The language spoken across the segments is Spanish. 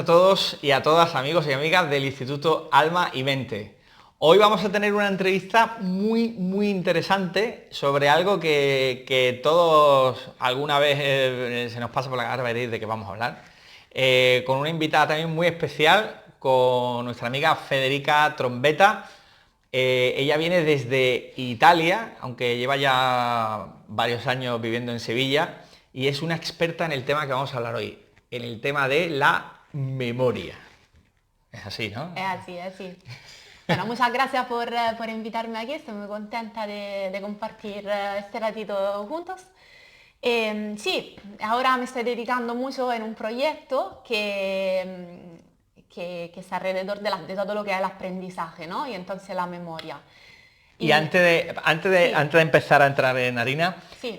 a todos y a todas, amigos y amigas del Instituto Alma y Mente. Hoy vamos a tener una entrevista muy interesante sobre algo que todos alguna vez se nos pasa por la cabeza de que vamos a hablar. Con una invitada también muy especial, con nuestra amiga Federica Trombetta. Ella viene desde Italia, aunque lleva ya varios años viviendo en Sevilla, y es una experta en el tema que vamos a hablar hoy, en el tema de la memoria. Es así, ¿no? Es así, es así. Bueno, muchas gracias por invitarme aquí, estoy muy contenta de compartir este ratito juntos. Sí, ahora me estoy dedicando mucho en un proyecto que está alrededor de todo lo que es el aprendizaje, ¿no? Y entonces la memoria. Y antes de empezar a entrar en harina, Sí.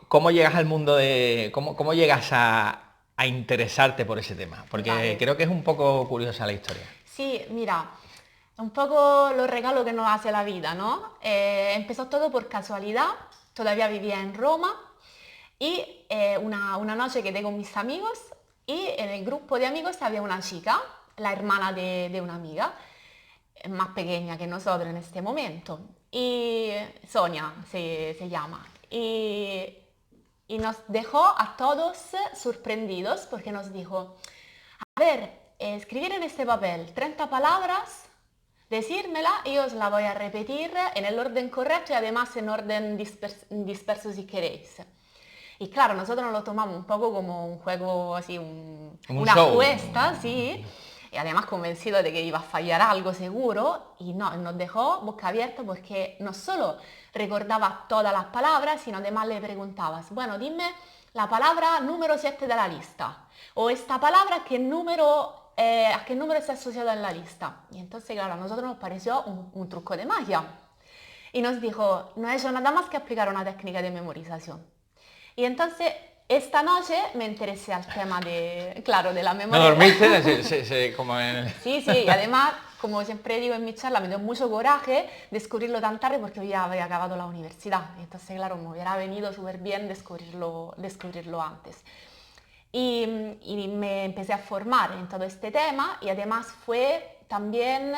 ¿Cómo llegas al mundo de... cómo llegas a interesarte por ese tema? Porque Vale. creo que es un poco curiosa la historia. Sí, mira, un poco los regalos que nos hace la vida, ¿no? Empezó todo por casualidad, todavía vivía en Roma y una noche quedé con mis amigos y en el grupo de amigos había una chica, la hermana de una amiga, más pequeña que nosotros en este momento, y Sonia se llama. Y nos dejó a todos sorprendidos porque nos dijo, a ver, escribir en este papel 30 palabras, decírmela y os la voy a repetir en el orden correcto y además en orden disperso si queréis. Y claro, nosotros nos lo tomamos un poco como un juego así, una show. apuesta, sí. Y además convencido de que iba a fallar algo seguro. Y no, nos dejó boca abierta porque no solo recordaba todas las palabras, sino además le preguntabas, bueno, dime la palabra número 7 de la lista. O esta palabra, ¿a qué número está asociada en la lista? Y entonces, claro, a nosotros nos pareció un truco de magia. Y nos dijo, no he hecho nada más que aplicar una técnica de memorización. Y entonces, esta noche me interesé al tema de la memoria. ¿No dormiste? Como en... Sí, y además, como siempre digo en mi charla, me dio mucho coraje descubrirlo tan tarde porque yo ya había acabado la universidad. Y entonces, claro, me hubiera venido súper bien descubrirlo antes. Y me empecé a formar en todo este tema y además fue también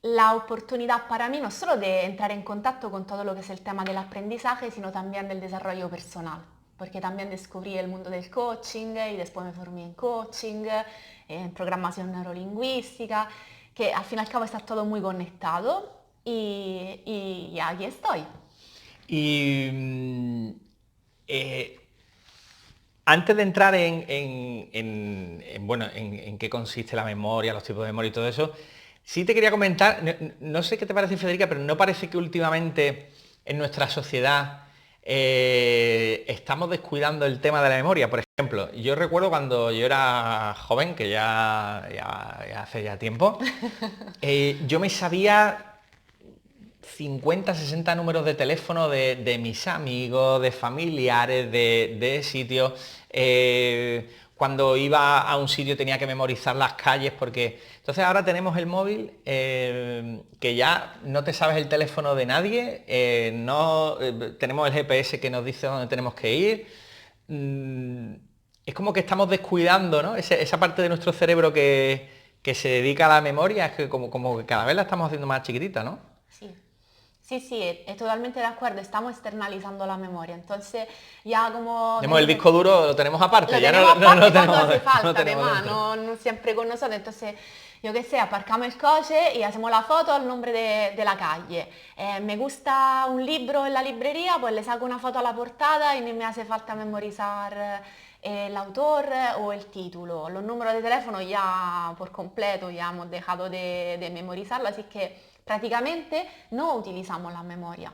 la oportunidad para mí no solo de entrar en contacto con todo lo que es el tema del aprendizaje, sino también del desarrollo personal, porque también descubrí el mundo del coaching y después me formé en coaching, en programación neurolingüística, que al fin y al cabo está todo muy conectado y aquí estoy. Y antes de entrar en qué consiste la memoria, los tipos de memoria y todo eso, sí te quería comentar, no sé qué te parece, Federica, pero no parece que últimamente en nuestra sociedad estamos descuidando el tema de la memoria. Por ejemplo, yo recuerdo cuando yo era joven, que ya hace ya tiempo, yo me sabía 50, 60 números de teléfono de mis amigos, de familiares, de sitios. Cuando iba a un sitio tenía que memorizar las calles porque... Entonces ahora tenemos el móvil que ya no te sabes el teléfono de nadie, tenemos el GPS que nos dice dónde tenemos que ir. Es como que estamos descuidando, ¿no? Esa parte de nuestro cerebro que se dedica a la memoria, es que como que cada vez la estamos haciendo más chiquitita, ¿no? Sí. Sí, totalmente de acuerdo, estamos externalizando la memoria, entonces ya como... El disco duro lo tenemos aparte, Lo ya tenemos no aparte lo cuando tenemos, hace falta, no tenemos además, dentro. no siempre con nosotros, entonces yo qué sé, aparcamos el coche y hacemos la foto al nombre de la calle. Me gusta un libro en la librería, pues le saco una foto a la portada y no me hace falta memorizar el autor o el título. Los números de teléfono ya por completo ya hemos dejado de memorizarlo, así que prácticamente no utilizamos la memoria.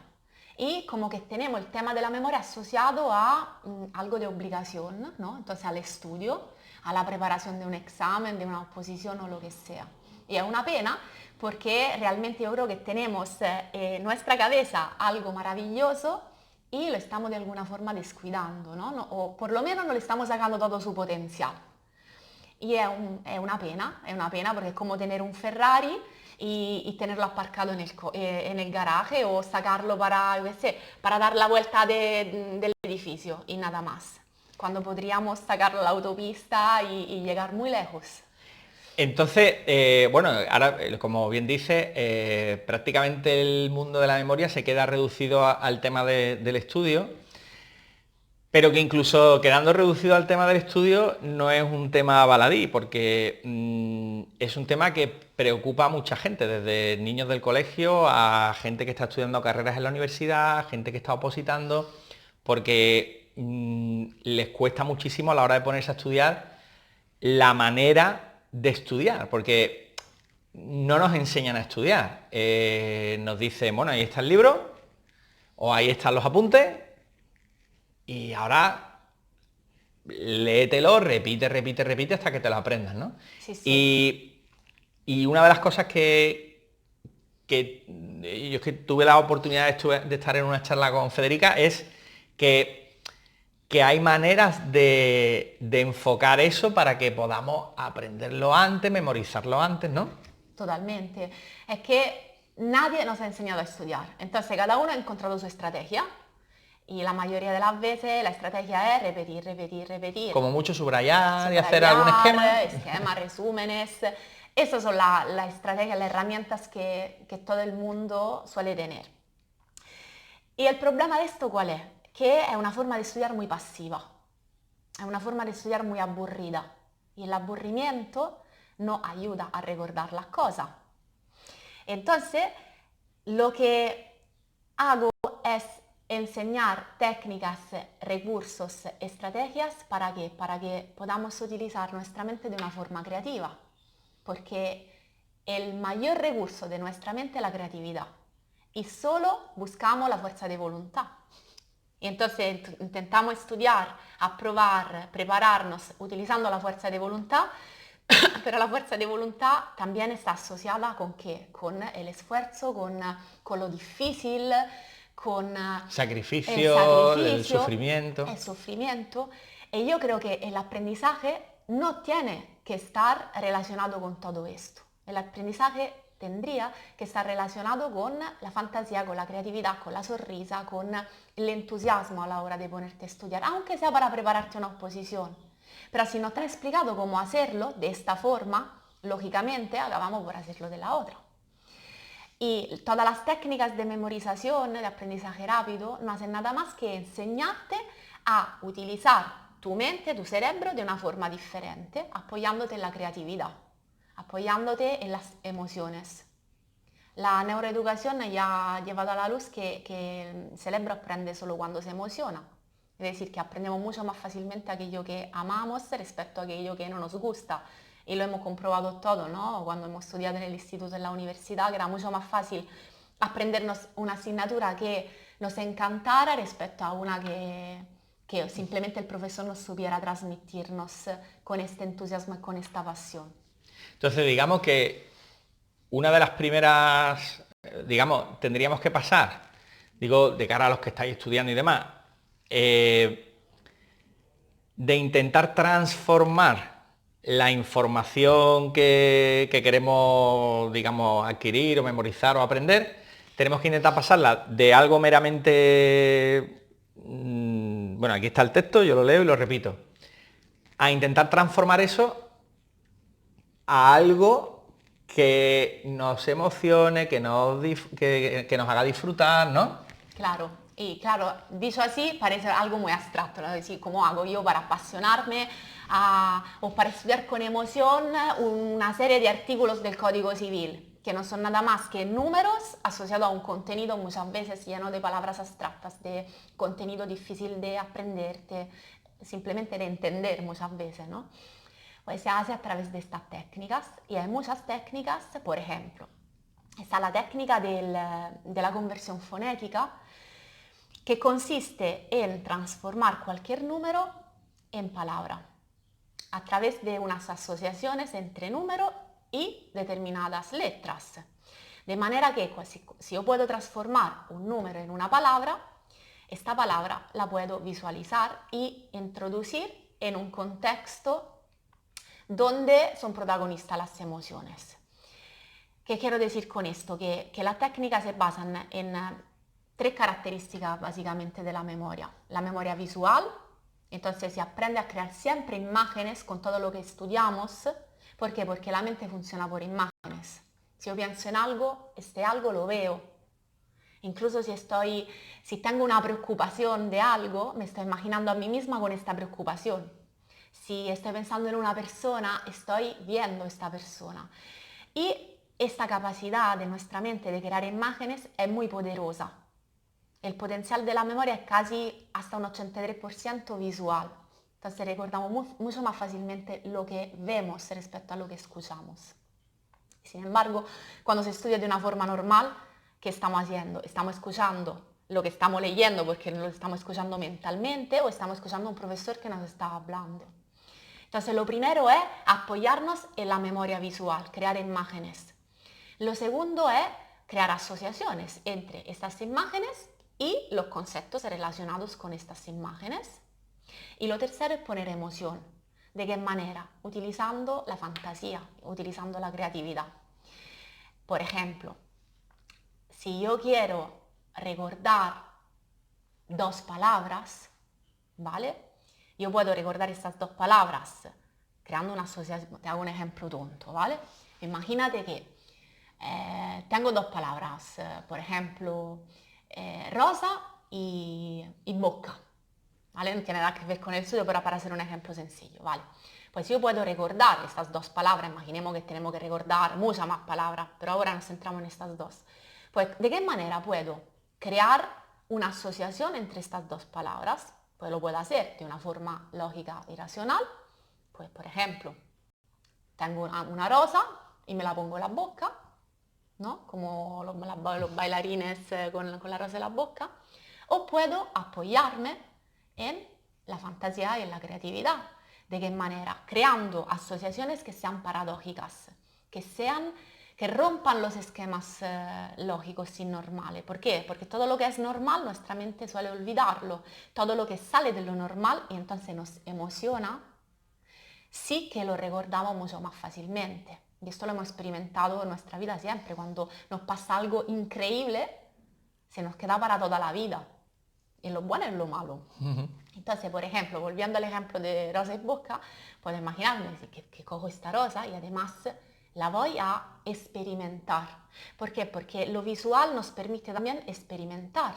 Y como que tenemos el tema de la memoria asociado a algo de obligación, ¿no? Entonces al estudio, a la preparación de un examen, de una oposición o lo que sea. Y es una pena porque realmente yo creo que tenemos en nuestra cabeza algo maravilloso y lo estamos de alguna forma descuidando, ¿no? O por lo menos no le estamos sacando todo su potencial. Y es una pena porque es como tener un Ferrari y tenerlo aparcado en el garaje o sacarlo para, yo qué sé, para dar la vuelta del edificio y nada más. cuando podríamos sacar la autopista y llegar muy lejos. Entonces, bueno, ahora, como bien dice, prácticamente el mundo de la memoria se queda reducido al tema del estudio, pero que incluso quedando reducido al tema del estudio no es un tema baladí, porque es un tema que preocupa a mucha gente, desde niños del colegio a gente que está estudiando carreras en la universidad, gente que está opositando, porque les cuesta muchísimo a la hora de ponerse a estudiar la manera de estudiar, porque no nos enseñan a estudiar. Nos dicen, bueno, ahí está el libro, o ahí están los apuntes, y ahora léetelo, repite hasta que te lo aprendas, ¿no? Sí, sí. Y una de las cosas que yo es que tuve la oportunidad de estar en una charla con Federica es que hay maneras de enfocar eso para que podamos aprenderlo antes, memorizarlo antes, ¿no? Totalmente. Es que nadie nos ha enseñado a estudiar. Entonces cada uno ha encontrado su estrategia y la mayoría de las veces la estrategia es repetir. Como mucho subrayar y hacer algún esquema. Esquemas, resúmenes. Esas son las estrategias, las herramientas que todo el mundo suele tener. Y el problema de esto, ¿cuál es? Que es una forma de estudiar muy pasiva. Es una forma de estudiar muy aburrida. Y el aburrimiento no ayuda a recordar las cosas. Entonces, lo que hago es enseñar técnicas, recursos, estrategias, ¿para qué? Para que podamos utilizar nuestra mente de una forma creativa, porque el mayor recurso de nuestra mente es la creatividad y solo buscamos la fuerza de voluntad. Y entonces intentamos estudiar, aprobar, prepararnos utilizando la fuerza de voluntad, pero la fuerza de voluntad también está asociada ¿con qué? Con el esfuerzo, con lo difícil, con sacrificio, el sufrimiento. El sufrimiento. Y yo creo que el aprendizaje no tiene que estar relacionado con todo esto. El aprendizaje tendría que estar relacionado con la fantasía, con la creatividad, con la sonrisa, con el entusiasmo a la hora de ponerte a estudiar, aunque sea para prepararte a una oposición. Pero si no te han explicado cómo hacerlo de esta forma, lógicamente acabamos por hacerlo de la otra. Y todas las técnicas de memorización, de aprendizaje rápido, no hacen nada más que enseñarte a utilizar tu mente, tu cerebro de una forma diferente, apoyándote en la creatividad, apoyándote en las emociones. La neuroeducación ya ha llevado a la luz que el cerebro aprende solo cuando se emociona. Es decir, que aprendemos mucho más fácilmente aquello que amamos respecto a aquello que no nos gusta. Y lo hemos comprobado todo, ¿no? Cuando hemos estudiado en el instituto, en la universidad, que era mucho más fácil aprendernos una asignatura que nos encantara respecto a una que simplemente el profesor nos supiera transmitirnos con este entusiasmo y con esta pasión. Entonces, digamos que una de las primeras, tendríamos que pasar, digo, de cara a los que estáis estudiando y demás, de intentar transformar la información que queremos, digamos, adquirir o memorizar o aprender, tenemos que intentar pasarla de algo meramente, bueno, aquí está el texto, yo lo leo y lo repito, a intentar transformar eso a algo que nos emocione, que nos haga disfrutar, ¿no? Claro, y claro, dicho así parece algo muy abstracto, ¿no? Es decir, ¿cómo hago yo para apasionarme o para estudiar con emoción una serie de artículos del Código Civil, que no son nada más que números asociados a un contenido muchas veces lleno de palabras abstractas, de contenido difícil de aprenderte, simplemente de entender muchas veces, ¿no? Pues se hace a través de estas técnicas y hay muchas técnicas, por ejemplo, está la técnica de la conversión fonética, que consiste en transformar cualquier número en palabra a través de unas asociaciones entre número y determinadas letras. De manera que si yo puedo transformar un número en una palabra, esta palabra la puedo visualizar y introducir en un contexto donde son protagonistas las emociones. ¿Qué quiero decir con esto? Que las técnicas se basan en tres características básicamente de la memoria. La memoria visual, Entonces se aprende a crear siempre imágenes con todo lo que estudiamos. ¿Por qué? Porque la mente funciona por imágenes. Si yo pienso en algo, este algo lo veo. Incluso si tengo una preocupación de algo, me estoy imaginando a mí misma con esta preocupación. Si estoy pensando en una persona, estoy viendo a esta persona. Y esta capacidad de nuestra mente de crear imágenes es muy poderosa. El potencial de la memoria es casi hasta un 83% visual. Entonces recordamos mucho más fácilmente lo que vemos respecto a lo que escuchamos. Sin embargo, cuando se estudia de una forma normal, ¿qué estamos haciendo? Estamos escuchando lo que estamos leyendo porque lo estamos escuchando mentalmente o estamos escuchando a un profesor que nos está hablando. Entonces lo primero es apoyarnos en la memoria visual, crear imágenes. Lo segundo es crear asociaciones entre estas imágenes y los conceptos relacionados con estas imágenes. Y lo tercero es poner emoción. ¿De qué manera? Utilizando la fantasía, utilizando la creatividad. Por ejemplo, si yo quiero recordar dos palabras, ¿vale? Yo puedo recordar estas dos palabras creando una asociación. Te hago un ejemplo tonto, ¿vale? Imagínate que tengo dos palabras, por ejemplo, rosa y boca, ¿vale? No tiene nada que ver con el estudio, pero para hacer un ejemplo sencillo, ¿vale? Pues yo puedo recordar estas dos palabras, imaginemos que tenemos que recordar muchas más palabras, pero ahora nos centramos en estas dos. Pues, ¿de qué manera puedo crear una asociación entre estas dos palabras? Pues lo puedo hacer de una forma lógica y racional. Pues, por ejemplo, tengo una rosa y me la pongo en la boca, ¿no? Como los bailarines con la rosa en la boca. O puedo apoyarme en la fantasía y en la creatividad. ¿De qué manera? Creando asociaciones que sean paradójicas, que rompan los esquemas lógicos y normales. ¿Por qué? Porque todo lo que es normal nuestra mente suele olvidarlo. Todo lo que sale de lo normal y entonces nos emociona, sí que lo recordamos mucho más fácilmente. Y esto lo hemos experimentado en nuestra vida siempre. Cuando nos pasa algo increíble, se nos queda para toda la vida. En lo bueno y en lo malo. Entonces, por ejemplo, volviendo al ejemplo de rosa y boca, puedo imaginarme que cojo esta rosa y además la voy a experimentar. ¿Por qué? Porque lo visual nos permite también experimentar,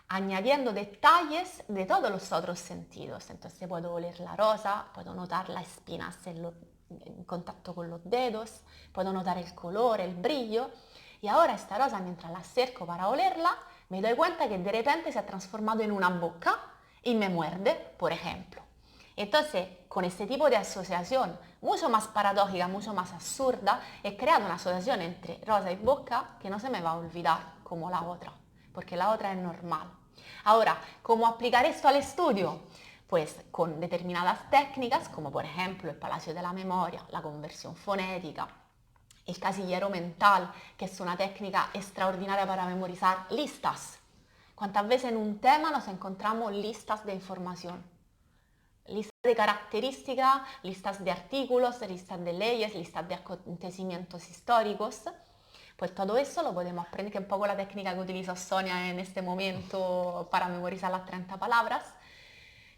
añadiendo detalles de todos los otros sentidos. Entonces puedo oler la rosa, puedo notar las espinas en contacto con los dedos, puedo notar el color, el brillo. Y ahora esta rosa, mientras la acerco para olerla, me doy cuenta que de repente se ha transformado en una boca y me muerde, por ejemplo. Entonces, con este tipo de asociación, mucho más paradójica, mucho más absurda, he creado una asociación entre rosa y boca que no se me va a olvidar como la otra, porque la otra es normal. Ahora, ¿cómo aplicar esto al estudio? Pues con determinadas técnicas, como por ejemplo el Palacio de la Memoria, la conversión fonética, el casillero mental, que es una técnica extraordinaria para memorizar listas. ¿Cuántas veces en un tema nos encontramos listas de información? Listas de características, listas de artículos, listas de leyes, listas de acontecimientos históricos. Pues todo eso lo podemos aprender, que es un poco la técnica que utiliza Sonia en este momento para memorizar las 30 palabras.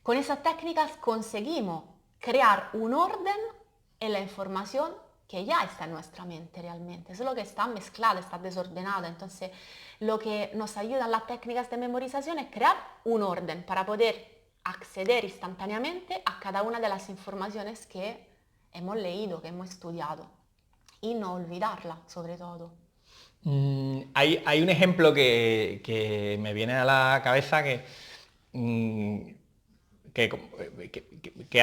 Con esas técnicas conseguimos crear un orden en la información que ya está en nuestra mente realmente, solo que está mezclada, está desordenada. Entonces, lo que nos ayudan las técnicas de memorización es crear un orden para poder acceder instantáneamente a cada una de las informaciones que hemos leído, que hemos estudiado, y no olvidarla, sobre todo. Hay un ejemplo que me viene a la cabeza que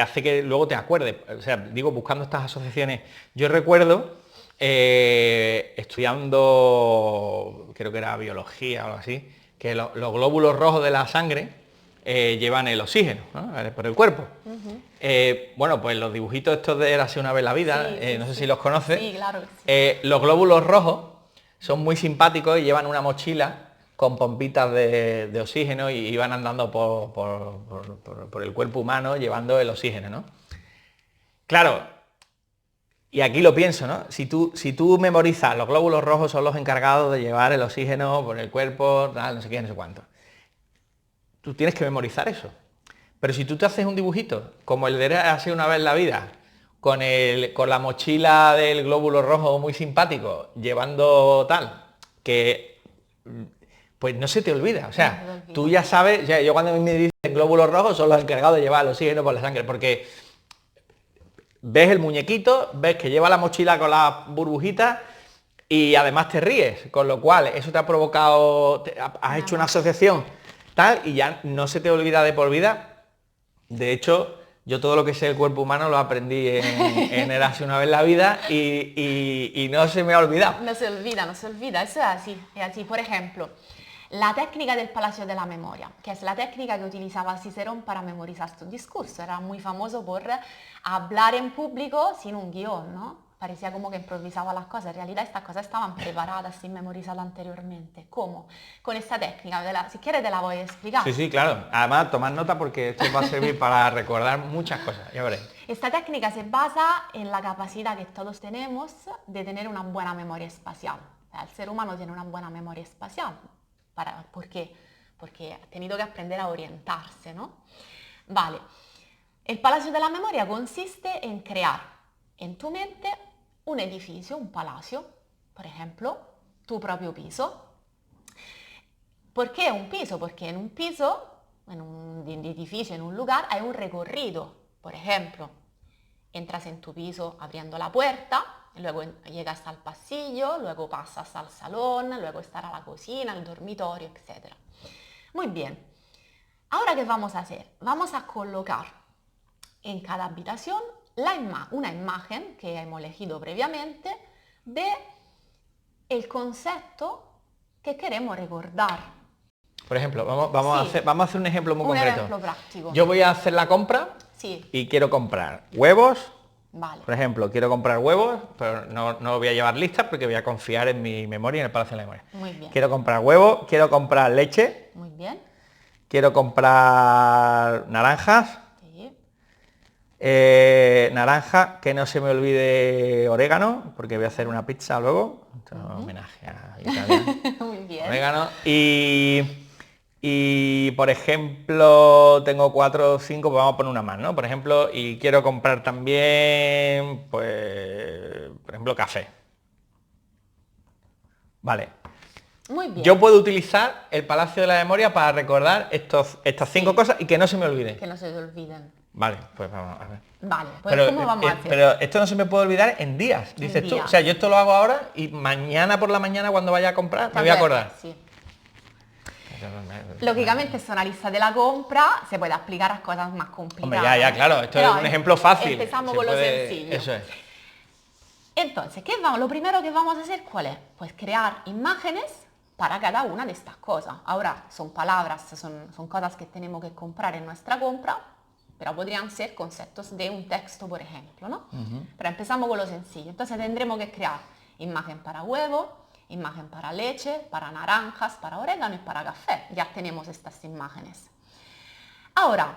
hace que luego te acuerdes. O sea, digo, buscando estas asociaciones, yo recuerdo estudiando, creo que era biología o algo así, que los glóbulos rojos de la sangre llevan el oxígeno, ¿no? Por el cuerpo. Bueno, pues los dibujitos estos de Érase una vez la vida, no sé si los conoces. Sí, claro que sí. Los glóbulos rojos son muy simpáticos y llevan una mochila con pompitas de oxígeno y van andando por el cuerpo humano llevando el oxígeno, ¿no? Claro, y aquí lo pienso, ¿no? Si tú memorizas, los glóbulos rojos son los encargados de llevar el oxígeno por el cuerpo, tal, no sé qué, no sé cuánto. Tú tienes que memorizar eso. Pero si tú te haces un dibujito, como el de Érase una vez en la vida, con la mochila del glóbulo rojo muy simpático, llevando tal, que pues no se te olvida. O sea, tú ya sabes, yo cuando me dicen glóbulos rojos son los encargados de llevar el oxígeno por la sangre, porque ves el muñequito, ves que lleva la mochila con las burbujitas y además te ríes, con lo cual eso te ha provocado, has hecho una asociación tal y ya no se te olvida de por vida. De hecho, yo todo lo que sé del cuerpo humano lo aprendí en Érase una vez en la vida y no se me ha olvidado. No se olvida, eso es así, es así. Por ejemplo, la técnica del Palacio de la Memoria, que es la técnica que utilizaba Cicerón para memorizar su discurso. Era muy famoso por hablar en público sin un guión, ¿no? Parecía como que improvisaba las cosas, en realidad estas cosas estaban preparadas y memorizadas anteriormente. ¿Cómo? Con esta técnica, si quieres te la voy a explicar. Sí, claro. Además, tomad nota porque esto va a servir para recordar muchas cosas, ya veréis. Esta técnica se basa en la capacidad que todos tenemos de tener una buena memoria espacial. O sea, el ser humano tiene una buena memoria espacial. ¿Por qué? Porque ha tenido que aprender a orientarse, ¿no? Vale. El Palacio de la Memoria consiste en crear en tu mente un edificio, un palacio, por ejemplo, tu propio piso. ¿Por qué un piso? Porque en un piso, en un edificio, en un lugar, hay un recorrido. Por ejemplo, entras en tu piso abriendo la puerta, luego llegas al pasillo, luego pasas al salón, luego estará la cocina, el dormitorio, etc. Muy bien. Ahora, ¿qué vamos a hacer? Vamos a colocar en cada habitación una imagen que hemos elegido previamente de el concepto que queremos recordar. Por ejemplo, vamos a hacer un ejemplo muy concreto. Ejemplo práctico. Yo voy a hacer la compra y quiero comprar huevos. Vale. Por ejemplo, quiero comprar huevos, pero no lo voy a llevar listas porque voy a confiar en mi memoria y en el Palacio de la Memoria. Muy bien. Quiero comprar huevos, quiero comprar leche. Muy bien. Quiero comprar naranjas. Sí. Naranja, que no se me olvide orégano, porque voy a hacer una pizza luego. Homenaje a Italia. Muy bien. Orégano. Y por ejemplo, tengo 4 o 5, pues vamos a poner una más, ¿no? Por ejemplo, y quiero comprar también, pues, por ejemplo, café. Vale. Muy bien. Yo puedo utilizar el Palacio de la Memoria para recordar estas 5 cosas y que no se me olviden. Que no se te olviden. Vale, pues vamos a ver. Vale, pues ¿cómo vamos a hacer? Pero esto no se me puede olvidar en días, dices tú. O sea, yo esto lo hago ahora y mañana por la mañana cuando vaya a comprar me voy a acordar. Sí. Lógicamente es una lista de la compra, se puede aplicar a cosas más complicadas. Hombre, ya, claro, esto es un ejemplo fácil. Empezamos con lo sencillo. Eso es. Entonces, lo primero que vamos a hacer, ¿cuál es? Pues crear imágenes para cada una de estas cosas. Ahora son palabras, son cosas que tenemos que comprar en nuestra compra, pero podrían ser conceptos de un texto, por ejemplo, ¿no? Pero empezamos con lo sencillo. Entonces tendremos que crear imagen para huevo, imagen para leche, para naranjas, para orégano y para café. Ya tenemos estas imágenes. Ahora,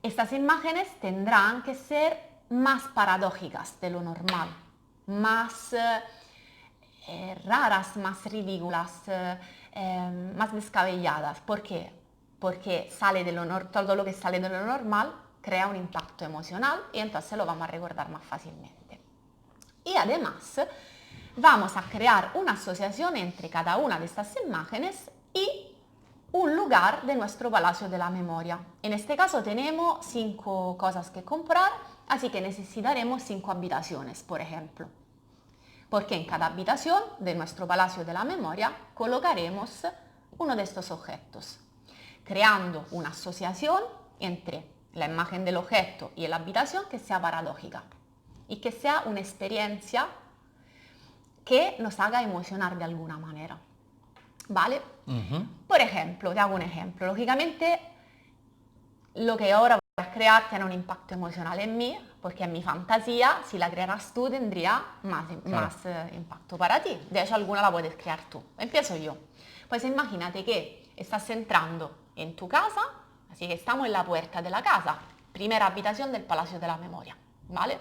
estas imágenes tendrán que ser más paradójicas de lo normal, más raras, más ridículas, más descabelladas. ¿Por qué? Porque todo lo que sale de lo normal crea un impacto emocional y entonces lo vamos a recordar más fácilmente. Y además vamos a crear una asociación entre cada una de estas imágenes y un lugar de nuestro Palacio de la Memoria. En este caso tenemos 5 cosas que comprar, así que necesitaremos 5 habitaciones, por ejemplo. Porque en cada habitación de nuestro Palacio de la Memoria colocaremos uno de estos objetos, creando una asociación entre la imagen del objeto y la habitación que sea paradójica y que sea una experiencia que nos haga emocionar de alguna manera. ¿Vale? Por ejemplo, te hago un ejemplo. Lógicamente, lo que ahora voy a crear tiene un impacto emocional en mí, porque en mi fantasía, si la crearas tú, tendría más impacto para ti. De hecho, alguna la puedes crear tú. Empiezo yo. Pues imagínate que estás entrando en tu casa, así que estamos en la puerta de la casa, primera habitación del Palacio de la Memoria, ¿vale?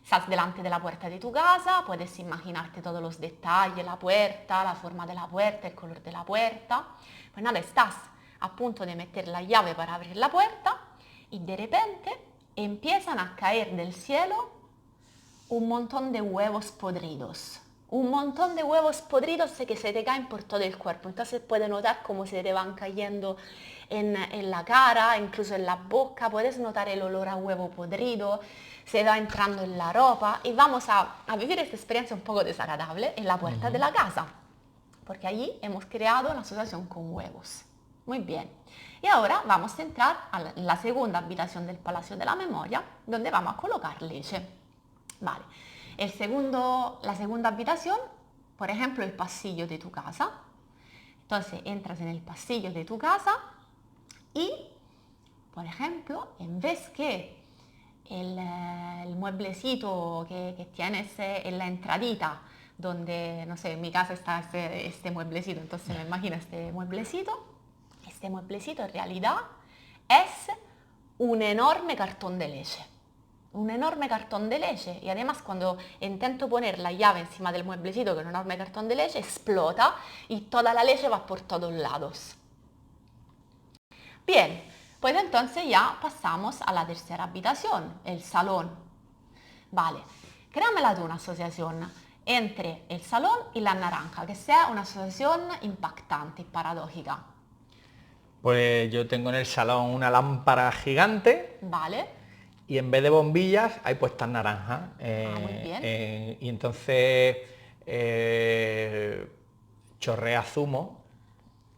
Estás delante de la puerta de tu casa, puedes imaginarte todos los detalles, la puerta, la forma de la puerta, el color de la puerta. Pues nada, estás a punto de meter la llave para abrir la puerta Y de repente empiezan a caer del cielo un montón de huevos podridos. Un montón de huevos podridos que se te caen por todo el cuerpo. Entonces puedes notar cómo se te van cayendo en la cara, incluso en la boca. Puedes notar el olor a huevo podrido, se va entrando en la ropa. Y vamos a vivir esta experiencia un poco desagradable en la puerta de la casa. Porque allí hemos creado una asociación con huevos. Muy bien. Y ahora vamos a entrar a la segunda habitación del Palacio de la Memoria, donde vamos a colocar leche. Vale. La segunda habitación, por ejemplo, el pasillo de tu casa. Entonces entras en el pasillo de tu casa y, por ejemplo, en vez que el mueblecito que tienes en la entradita, donde, no sé, en mi casa está este mueblecito, entonces me imagino este mueblecito en realidad es un enorme cartón de leche. Un enorme cartón de leche, y además cuando intento poner la llave encima del mueblecito, que es un enorme cartón de leche, explota y toda la leche va por todos lados. Bien, pues entonces ya pasamos a la tercera habitación, el salón. Vale, créamela tú una asociación entre el salón y la naranja, que sea una asociación impactante y paradójica. Pues yo tengo en el salón una lámpara gigante. Vale. Y en vez de bombillas hay puestas naranjas. Muy bien. Y entonces chorrea zumo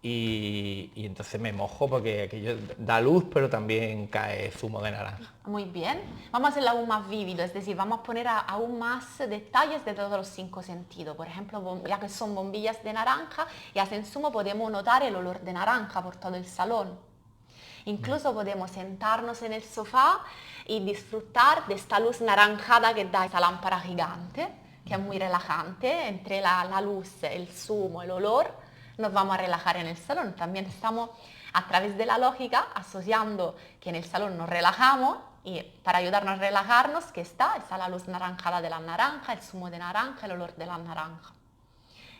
y entonces me mojo porque aquello da luz, pero también cae zumo de naranja. Muy bien. Vamos a hacerlo aún más vívido, es decir, vamos a poner aún más detalles de todos los 5 sentidos. Por ejemplo, ya que son bombillas de naranja y hacen zumo, podemos notar el olor de naranja por todo el salón. Incluso podemos sentarnos en el sofá y disfrutar de esta luz naranjada que da esta lámpara gigante, que es muy relajante. Entre la luz, el zumo, el olor, nos vamos a relajar en el salón. También estamos, a través de la lógica, asociando que en el salón nos relajamos, y para ayudarnos a relajarnos, ¿qué está? Está la luz naranjada de la naranja, el zumo de naranja, el olor de la naranja.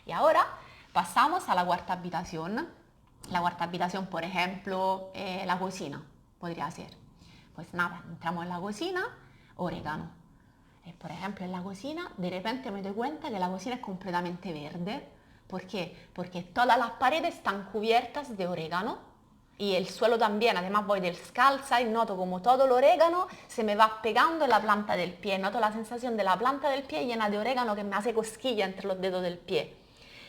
Y ahora pasamos a la cuarta habitación. La cuarta habitación, por ejemplo, la cocina, podría ser. Pues nada, entramos en la cocina, orégano. Por ejemplo, en la cocina, de repente me doy cuenta que la cocina es completamente verde. ¿Por qué? Porque todas las paredes están cubiertas de orégano y el suelo también. Además voy descalza y noto como todo el orégano se me va pegando en la planta del pie. Noto la sensación de la planta del pie llena de orégano que me hace cosquilla entre los dedos del pie.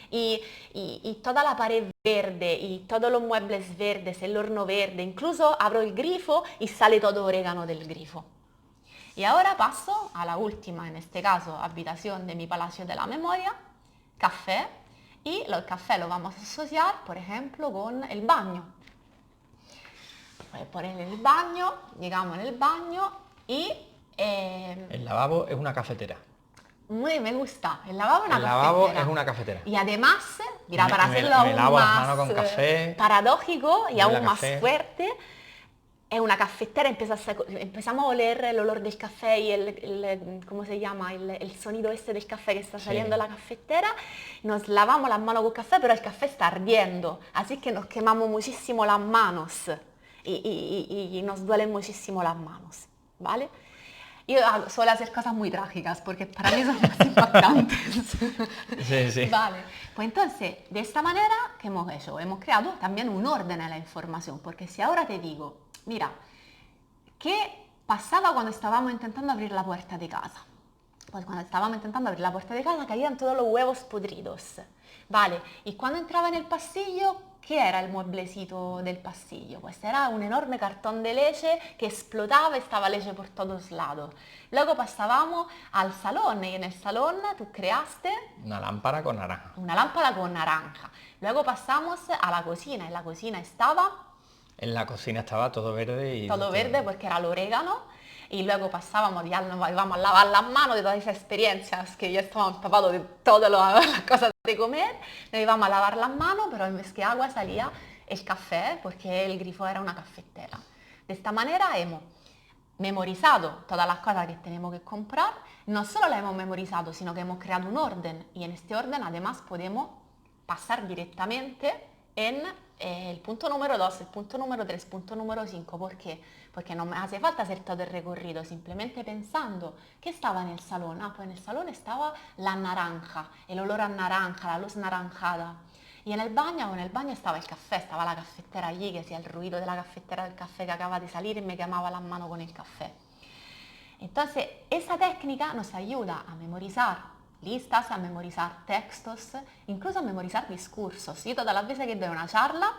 Y toda la pared verde y todos los muebles verdes, el horno verde, incluso abro el grifo y sale todo orégano del grifo. Y ahora paso a la última, en este caso, habitación de mi Palacio de la Memoria, café, y el café lo vamos a asociar, por ejemplo, con el baño. Voy a poner el baño, llegamos en el baño y... El lavabo es una cafetera. Me gusta, el lavabo es una El cafetera. lavabo es una cafetera. Y además, mira, para hacerlo me aún lavo las más manos con café, paradójico y aún más café. fuerte, es una cafetera. Empezamos a oler el olor del café y ¿cómo se llama? El sonido este del café que está saliendo de la cafetera. Nos lavamos las manos con café, pero el café está ardiendo, así que nos quemamos muchísimo las manos y nos duelen muchísimo las manos, ¿vale? Yo suelo hacer cosas muy trágicas porque para mí son más impactantes. Sí, sí. Vale, pues entonces, de esta manera, ¿qué hemos hecho? Hemos creado también un orden a la información, porque si ahora te digo, mira, ¿qué pasaba cuando estábamos intentando abrir la puerta de casa? Pues cuando estábamos intentando abrir la puerta de casa caían todos los huevos podridos. Vale, y cuando entraba en el pasillo, ¿qué era el mueblecito del pasillo? Pues era un enorme cartón de leche que explotaba, estaba leche por todos lados. Luego pasábamos al salón y en el salón tú creaste Una lámpara con naranja. una lámpara con naranja. Luego pasamos a la cocina. En la cocina estaba En la cocina estaba todo verde y... todo verde porque era el orégano. Y luego pasábamos, ya nos íbamos a lavar las manos de todas esas experiencias que ya estábamos empapados de todas las cosas de comer. Nos íbamos a lavar las manos, pero en vez que agua salía el café porque el grifo era una cafetera. De esta manera hemos memorizado todas las cosas que tenemos que comprar. No solo las hemos memorizado, sino que hemos creado un orden. Y en este orden además podemos pasar directamente en el punto número 2, el punto número 3, el punto número 5. ¿Por qué? Porque no me hace falta hacer todo el recorrido, simplemente pensando qué estaba en el salón. Ah, pues en el salón estaba la naranja, el olor a naranja, la luz naranjada. Y en el baño estaba el café, estaba la cafetera allí, que hacía el ruido de la cafetera del café que acaba de salir y me quemaba las manos con el café. Entonces, esa técnica nos ayuda a memorizar listas, a memorizar textos, incluso a memorizar discursos. Yo todas las veces que doy una charla,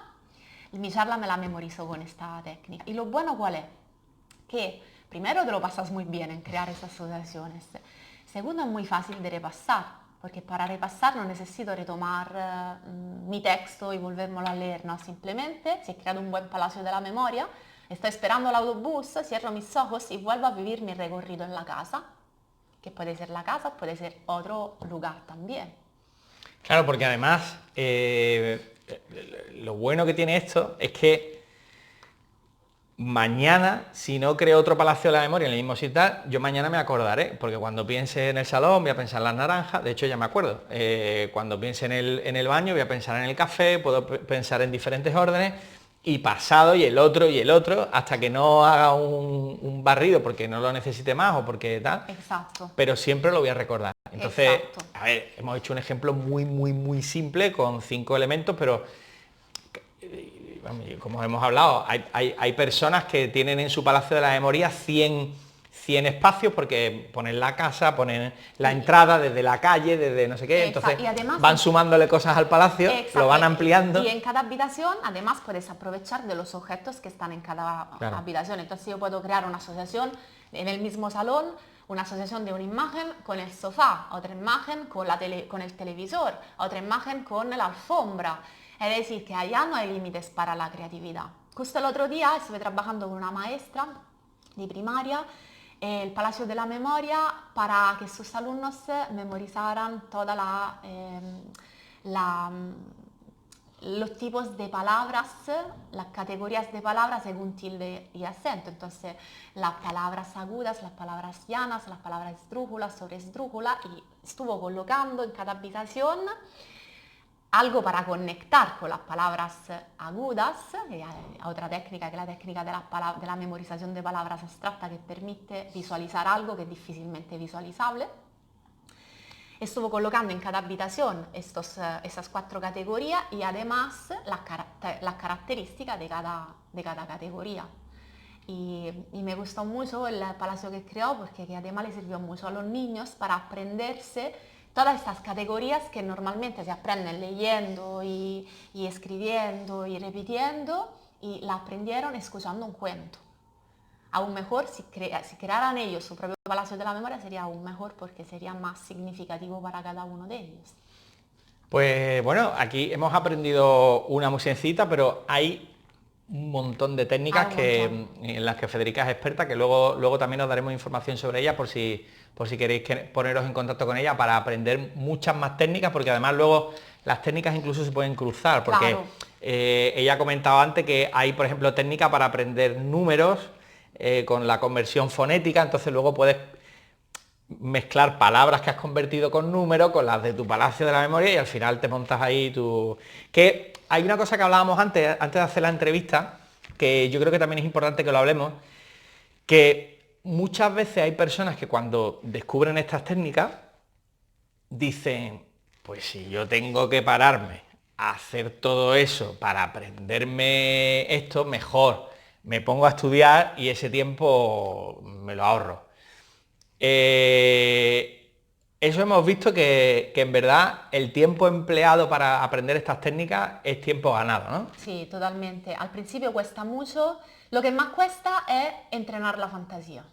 mi charla me la memorizo con esta técnica. Y lo bueno, ¿cuál es? Que primero te lo pasas muy bien en crear esas asociaciones. Segundo, es muy fácil de repasar, porque para repasar no necesito retomar mi texto y volvérmelo a leer, no, simplemente si he creado un buen palacio de la memoria, estoy esperando el autobús, cierro mis ojos y vuelvo a vivir mi recorrido en la casa, que puede ser la casa, puede ser otro lugar también. Claro, porque además lo bueno que tiene esto es que mañana, si no creo otro palacio de la memoria en el mismo sitio, yo mañana me acordaré, porque cuando piense en el salón voy a pensar en las naranjas, de hecho ya me acuerdo. Cuando piense en el baño voy a pensar en el café, puedo pensar en diferentes órdenes, y pasado y el otro, hasta que no haga un barrido porque no lo necesite más o porque tal. Exacto. Pero siempre lo voy a recordar. Entonces, Exacto. a ver, hemos hecho un ejemplo muy simple con 5 elementos, pero como hemos hablado, hay personas que tienen en su palacio de la memoria 100 espacios porque ponen la casa, ponen la entrada desde la calle, desde no sé qué, entonces además, van sumándole cosas al palacio, lo van ampliando. Y en cada habitación, además, puedes aprovechar de los objetos que están en cada habitación. Entonces yo puedo crear una asociación en el mismo salón, una asociación de una imagen con el sofá, otra imagen con el televisor, otra imagen con la alfombra. Es decir, que allá no hay límites para la creatividad. Justo el otro día estuve trabajando con una maestra de primaria el Palacio de la Memoria para que sus alumnos memorizaran toda los tipos de palabras, las categorías de palabras según tilde y acento. Entonces, las palabras agudas, las palabras llanas, las palabras esdrújulas, sobreesdrújulas, y estuvo colocando en cada habitación algo para conectar con las palabras agudas, y hay otra técnica que es la técnica de la memorización de palabras abstractas que permite visualizar algo que es difícilmente visualizable. Estuvo colocando en cada habitación esas 4 categorías y además las características de cada categoría. Y me gustó mucho el palacio que creó porque además le sirvió mucho a los niños para aprenderse todas estas categorías que normalmente se aprenden leyendo y escribiendo y repitiendo, y la aprendieron escuchando un cuento. Aún mejor, si crearan ellos su propio palacio de la memoria, sería aún mejor porque sería más significativo para cada uno de ellos. Pues bueno, aquí hemos aprendido una muy sencilla, pero hay un montón de técnicas en las que Federica es experta, que luego también os daremos información sobre ella por si queréis poneros en contacto con ella para aprender muchas más técnicas, porque además luego las técnicas incluso se pueden cruzar, porque Claro. ella ha comentado antes que hay, por ejemplo, técnica para aprender números con la conversión fonética, entonces luego puedes mezclar palabras que has convertido con números con las de tu palacio de la memoria y al final te montas ahí tu... Que hay una cosa que hablábamos antes de hacer la entrevista, que yo creo que también es importante que lo hablemos, que muchas veces hay personas que cuando descubren estas técnicas dicen, pues si yo tengo que pararme a hacer todo eso para aprenderme esto, mejor me pongo a estudiar y ese tiempo me lo ahorro. Eso hemos visto que en verdad el tiempo empleado para aprender estas técnicas es tiempo ganado, ¿no? Sí, totalmente. Al principio cuesta mucho. Lo que más cuesta es entrenar la fantasía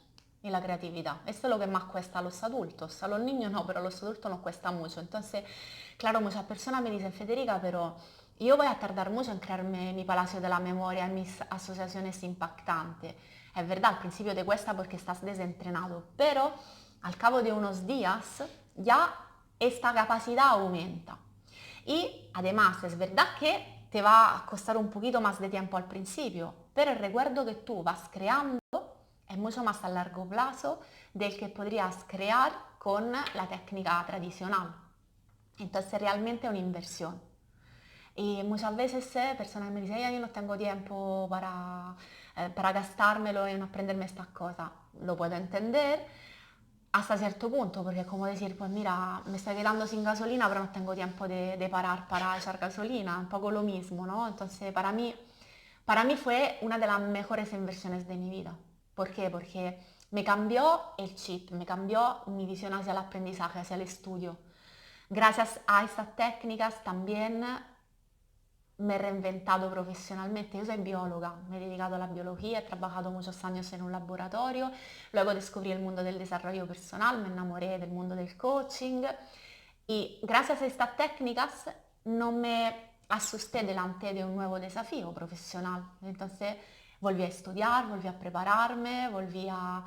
y la creatividad. Esto es lo que más cuesta a los adultos. A los niños no, pero a los adultos nos cuesta mucho. Entonces, claro, muchas personas me dicen, Federica, pero yo voy a tardar mucho en crearme mi palacio de la memoria, mis asociaciones impactantes. Es verdad, al principio te cuesta porque estás desentrenado, pero al cabo de unos días ya esta capacidad aumenta. Y además es verdad que te va a costar un poquito más de tiempo al principio, pero el recuerdo que tú vas creando es mucho más a largo plazo del que podrías crear con la técnica tradicional. Entonces realmente es una inversión. Y muchas veces personas me dicen, yo no tengo tiempo para gastármelo en aprenderme estas cosas. Lo puedo entender hasta cierto punto, porque es como decir, pues mira, me estoy quedando sin gasolina, pero no tengo tiempo de parar para echar gasolina, un poco lo mismo, ¿no? Entonces, para mí fue una de las mejores inversiones de mi vida. ¿Por qué? Porque me cambió el chip, me cambió mi visión hacia el aprendizaje, hacia el estudio. Gracias a estas técnicas también me he reinventado profesionalmente. Yo soy bióloga, me he dedicado a la biología, he trabajado muchos años en un laboratorio, luego descubrí el mundo del desarrollo personal, me enamoré del mundo del coaching y gracias a estas técnicas no me asusté delante de un nuevo desafío profesional. Entonces volví a estudiar, volví a prepararme, volví a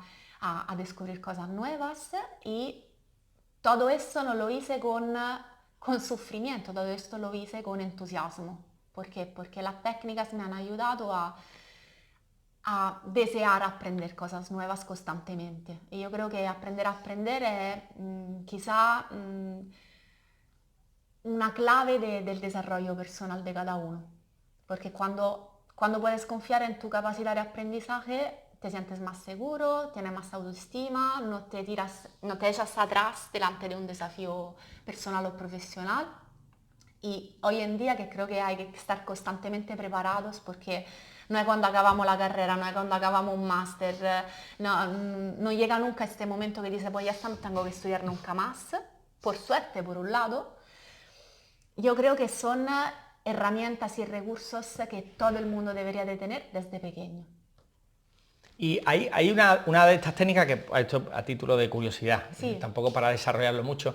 descubrir cosas nuevas y todo eso no lo hice con sufrimiento, todo esto lo hice con entusiasmo. ¿Por qué? Porque las técnicas me han ayudado a desear aprender cosas nuevas constantemente. Y yo creo que aprender a aprender es quizá una clave del desarrollo personal de cada uno. Porque cuando puedes confiar en tu capacidad de aprendizaje, te sientes más seguro, tienes más autoestima, no te echas atrás delante de un desafío personal o profesional. Y hoy en día que creo que hay que estar constantemente preparados porque no es cuando acabamos la carrera, no es cuando acabamos un máster, no llega nunca este momento que dice pues ya está, no tengo que estudiar nunca más, por suerte por un lado. Yo creo que son herramientas y recursos que todo el mundo debería de tener desde pequeño. Y hay una de estas técnicas que, esto a título de curiosidad, Sí. tampoco para desarrollarlo mucho,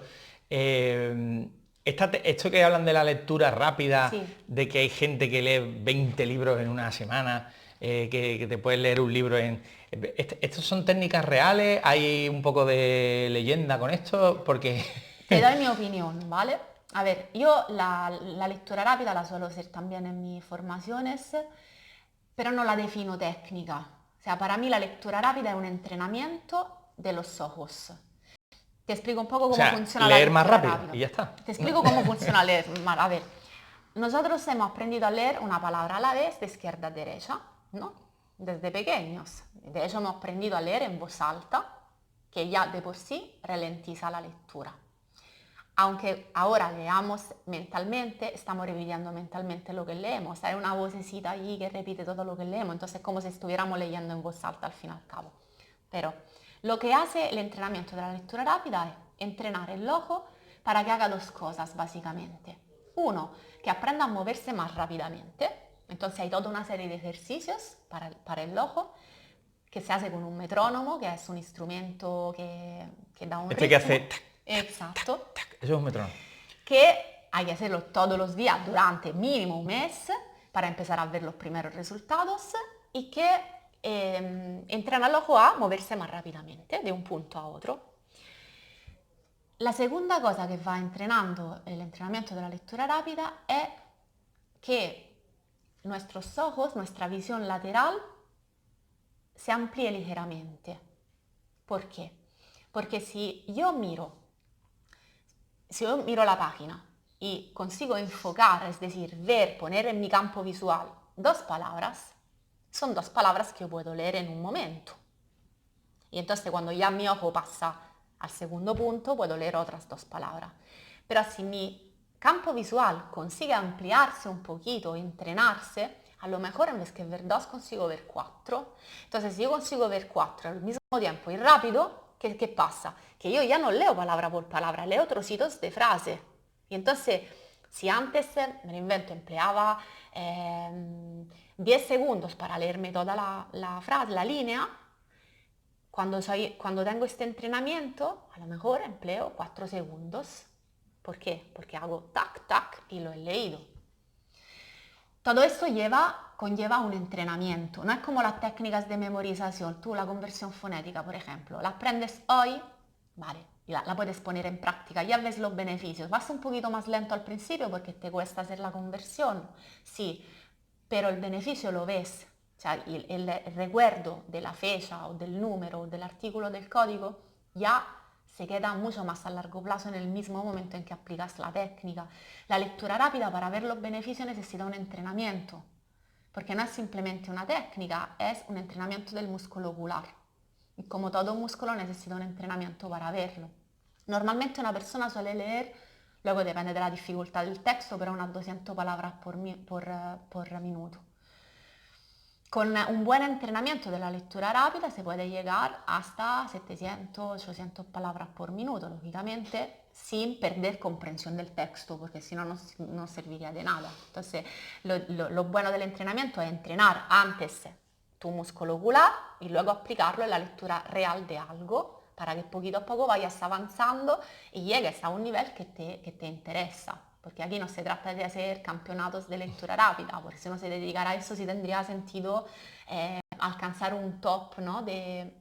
esto que hablan de la lectura rápida, Sí. de que hay gente que lee 20 libros en una semana, que te puedes leer un libro en... ¿Estos son técnicas reales? ¿Hay un poco de leyenda con esto? Porque... Te doy mi opinión, ¿vale? A ver, yo la lectura rápida la suelo hacer también en mis formaciones, pero no la defino técnica. O sea, para mí la lectura rápida es un entrenamiento de los ojos. Te explico un poco O cómo sea, funciona la leer más lectura rápido rápida. y ya está. Te explico cómo funciona leer más. A ver, nosotros hemos aprendido a leer una palabra a la vez de izquierda a derecha, ¿no? Desde pequeños. De hecho, hemos aprendido a leer en voz alta, que ya de por sí ralentiza la lectura. Aunque ahora leamos mentalmente, estamos reviviendo mentalmente lo que leemos. Hay una vocecita allí que repite todo lo que leemos, entonces es como si estuviéramos leyendo en voz alta al fin y al cabo. Pero lo que hace el entrenamiento de la lectura rápida es entrenar el ojo para que haga dos cosas básicamente. Uno, que aprenda a moverse más rápidamente. Entonces hay toda una serie de ejercicios para el ojo que se hace con un metrónomo, que es un instrumento que da un Este ritmo. que hace... Tac, Exacto. tac, eso es un metrónomo. Que hay que hacerlo todos los días durante mínimo un mes para empezar a ver los primeros resultados y que entrena al ojo a moverse más rápidamente de un punto a otro. La segunda cosa que va entrenando el entrenamiento de la lectura rápida es que nuestros ojos, nuestra visión lateral, se amplíe ligeramente. ¿Por qué? Porque si yo miro la página y consigo enfocar, es decir, ver, poner en mi campo visual dos palabras, son dos palabras que yo puedo leer en un momento. Y entonces cuando ya mi ojo pasa al segundo punto, puedo leer otras dos palabras. Pero si mi campo visual consigue ampliarse un poquito, entrenarse, a lo mejor en vez que ver dos consigo ver cuatro. Entonces si yo consigo ver cuatro al mismo tiempo y rápido, ¿qué pasa? Que yo ya no leo palabra por palabra, leo trocitos de frase. Y entonces, si antes, me lo invento, empleaba 10 segundos para leerme toda la frase, la línea, cuando tengo este entrenamiento, a lo mejor empleo 4 segundos. ¿Por qué? Porque hago tac, tac y lo he leído. Todo esto conlleva un entrenamiento, no es como las técnicas de memorización. Tú la conversión fonética, por ejemplo, la aprendes hoy, vale, la puedes poner en práctica, ya ves los beneficios. Vas un poquito más lento al principio porque te cuesta hacer la conversión, sí, pero el beneficio lo ves. O sea, el recuerdo de la fecha o del número o del artículo del código ya se queda mucho más a largo plazo en el mismo momento en que aplicas la técnica. La lectura rápida, para ver los beneficios, necesita un entrenamiento, porque no es simplemente una técnica, es un entrenamiento del músculo ocular. Y como todo músculo necesita un entrenamiento para verlo. Normalmente una persona suele leer, luego depende de la dificultad del texto, pero unas 200 palabras por minuto. Con un buen entrenamiento de la lectura rápida se puede llegar hasta 700, 800 palabras por minuto, lógicamente, sin perder comprensión del texto, porque si no, no serviría de nada. Entonces, lo bueno del entrenamiento es entrenar antes tu músculo ocular y luego aplicarlo en la lectura real de algo, para que poquito a poco vayas avanzando y llegues a un nivel que te interesa. Porque aquí no se trata de hacer campeonatos de lectura rápida, porque si uno se dedicara a eso sí tendría sentido alcanzar un top, ¿no? de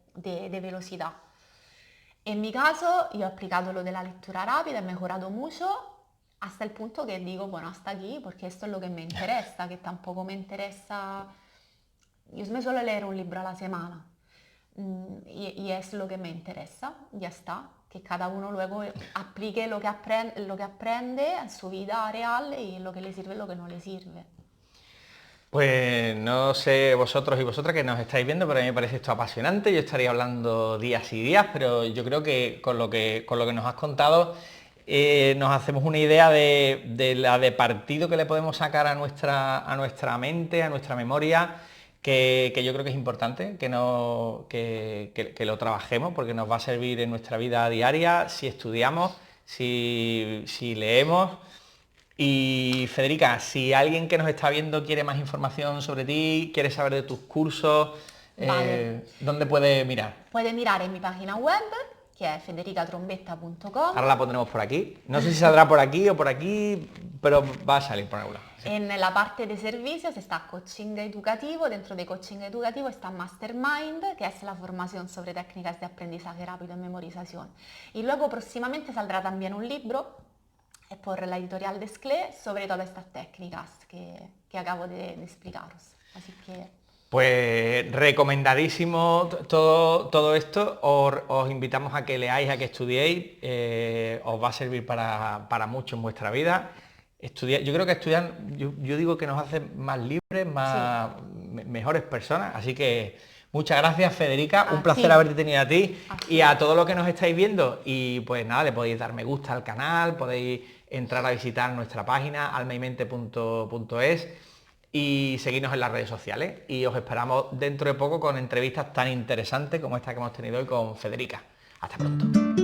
velocidad. En mi caso yo he aplicado lo de la lectura rápida, he mejorado mucho hasta el punto que digo, bueno, hasta aquí, porque esto es lo que me interesa, que tampoco me interesa. Yo me suelo leer un libro a la semana y es lo que me interesa, ya está. Que cada uno luego aplique lo que aprende en su vida real y lo que le sirve y lo que no le sirve. Pues no sé vosotros y vosotras que nos estáis viendo, pero a mí me parece esto apasionante. Yo estaría hablando días y días, pero yo creo que con lo que nos has contado nos hacemos una idea de la de partido que le podemos sacar a nuestra mente, a nuestra memoria, que yo creo que es importante que lo trabajemos, porque nos va a servir en nuestra vida diaria si estudiamos, si leemos. Y Federica, si alguien que nos está viendo quiere más información sobre ti, quiere saber de tus cursos, Vale. ¿dónde puede mirar? Puede mirar en mi página web, que es federicatrombetta.com. Ahora la pondremos por aquí. No sé si saldrá por aquí o por aquí, pero va a salir por algún lado. Sí. En la parte de servicios está coaching educativo, dentro de coaching educativo está Mastermind, que es la formación sobre técnicas de aprendizaje rápido y memorización. Y luego próximamente saldrá también un libro por la editorial Desclé sobre todas estas técnicas que acabo de explicaros. Así que... Pues recomendadísimo todo esto, os invitamos a que leáis, a que estudiéis, os va a servir para mucho en vuestra vida. Yo creo que estudiar, yo digo que nos hace más libres, mejores personas, así que muchas gracias Federica, un placer haberte tenido a ti y a todos los que nos estáis viendo, y pues nada, le podéis dar me gusta al canal, podéis entrar a visitar nuestra página almaymente.es y seguirnos en las redes sociales, y os esperamos dentro de poco con entrevistas tan interesantes como esta que hemos tenido hoy con Federica. Hasta pronto.